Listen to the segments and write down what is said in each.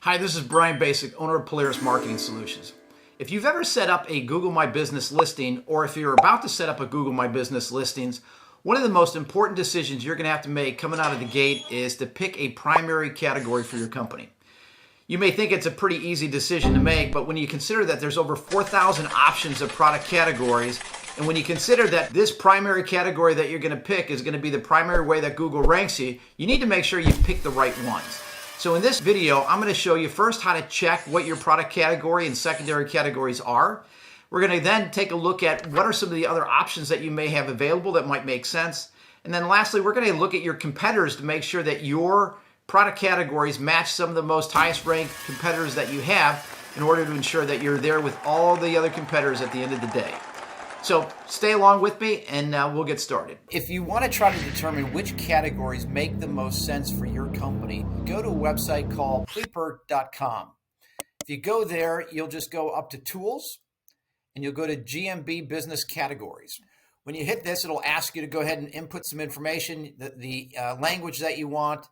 Hi, this is Brian Basic, owner of Polaris Marketing Solutions. If you've ever set up a Google My Business listing, or if you're about to set up a Google My Business listings, one of the most important decisions you're going to have to make coming out of the gate is to pick a primary category for your company. You may think it's a pretty easy decision to make, but when you consider that there's over 4,000 options of product categories, and when you consider that this primary category that you're going to pick is going to be the primary way that Google ranks you, you need to make sure you pick the right ones. So in this video, I'm going to show you first how to check what your product category and secondary categories are. We're going to then take a look at what are some of the other options that you may have available that might make sense. And then lastly, we're going to look at your competitors to make sure that your product categories match some of the most highest ranked competitors that you have in order to ensure that you're there with all the other competitors at the end of the day. So stay along with me and we'll get started. If you want to try to determine which categories make the most sense for your company, go to a website called Sleeper.com. If you go there, you'll just go up to Tools and you'll go to GMB Business Categories. When you hit this, it'll ask you to go ahead and input some information, the language that you want,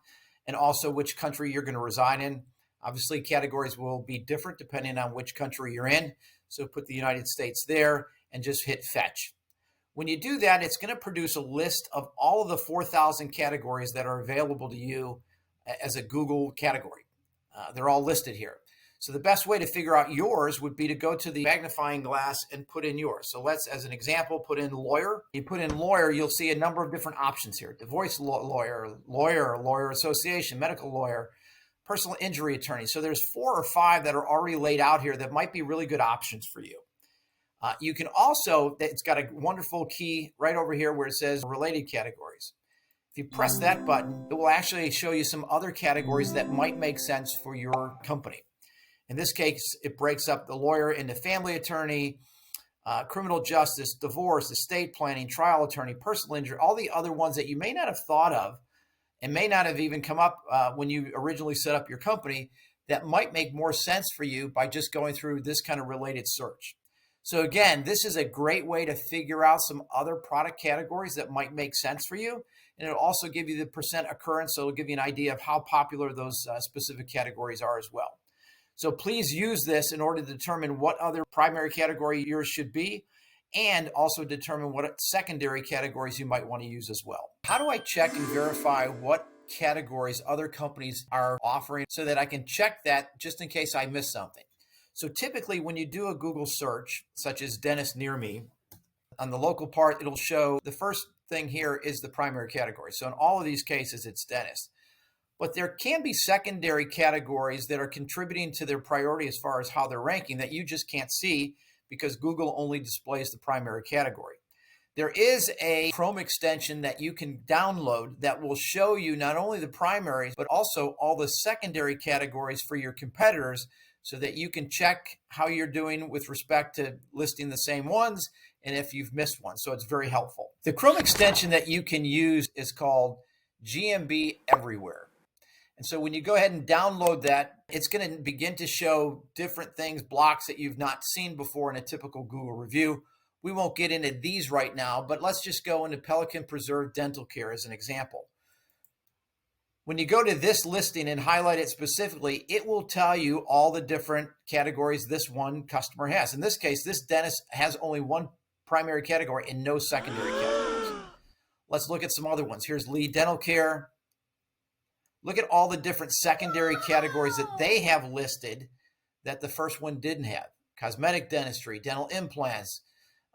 and also which country you're going to reside in. Obviously, categories will be different depending on which country you're in. So put the United States there and just hit fetch. When you do that, it's going to produce a list of all of the 4,000 categories that are available to you as a Google category. They're all listed here. So the best way to figure out yours would be to go to the magnifying glass and put in yours. So let's, as an example, put in lawyer. You put in lawyer, you'll see a number of different options here. Divorce lawyer, lawyer association, medical lawyer, personal injury attorney. So there's 4 or 5 that are already laid out here that might be really good options for you. You can also, it's got a wonderful key right over here where it says related categories. If you press that button, it will actually show you some other categories that might make sense for your company. In this case, it breaks up the lawyer into family attorney, criminal justice, divorce, estate planning, trial attorney, personal injury, all the other ones that you may not have thought of and may not have even come up when you originally set up your company that might make more sense for you by just going through this kind of related search. So again, this is a great way to figure out some other product categories that might make sense for you. And it'll also give you the percent occurrence, so it'll give you an idea of how popular those specific categories are as well. So please use this in order to determine what other primary category yours should be, and also determine what secondary categories you might want to use as well. How do I check and verify what categories other companies are offering so that I can check that just in case I miss something? So typically when you do a Google search, such as dentist near me, on the local part, it'll show the first thing here is the primary category. So in all of these cases, it's dentist. But there can be secondary categories that are contributing to their priority as far as how they're ranking that you just can't see because Google only displays the primary category. There is a Chrome extension that you can download that will show you not only the primaries, but also all the secondary categories for your competitors so that you can check how you're doing with respect to listing the same ones and if you've missed one. So it's very helpful. The Chrome extension that you can use is called GMB Everywhere. And so when you go ahead and download that, it's going to begin to show different things, blocks that you've not seen before in a typical Google review. We won't get into these right now, but let's just go into Pelican Preserve Dental Care as an example. When you go to this listing and highlight it specifically, it will tell you all the different categories this one customer has. In this case, this dentist has only one primary category and no secondary categories. Let's look at some other ones. Here's Lee Dental Care. Look at all the different secondary categories that they have listed that the first one didn't have. Cosmetic dentistry, dental implants,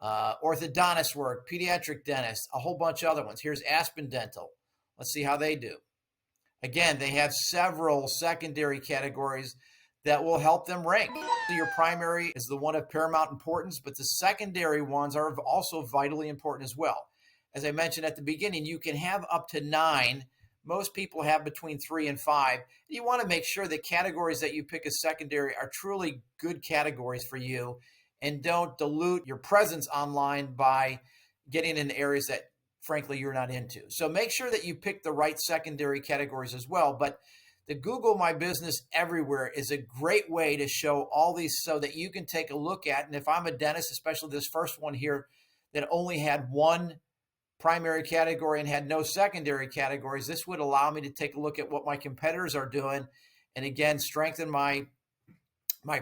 orthodontist work, pediatric dentist, a whole bunch of other ones. Here's Aspen Dental. Let's see how they do. Again, they have several secondary categories that will help them rank. So your primary is the one of paramount importance, but the secondary ones are also vitally important as well. As I mentioned at the beginning, you can have up to 9. Most people have between 3 and 5. You want to make sure the categories that you pick as secondary are truly good categories for you and don't dilute your presence online by getting in areas that frankly you're not into. So make sure that you pick the right secondary categories as well. But the Google My Business Everywhere is a great way to show all these so that you can take a look at. And if I'm a dentist, especially this first one here that only had one primary category and had no secondary categories, this would allow me to take a look at what my competitors are doing and again, strengthen my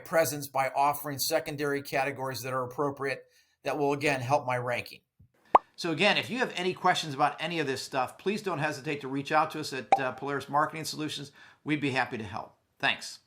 presence by offering secondary categories that are appropriate that will, again, help my ranking. So again, if you have any questions about any of this stuff, please don't hesitate to reach out to us at Polaris Marketing Solutions. We'd be happy to help. Thanks.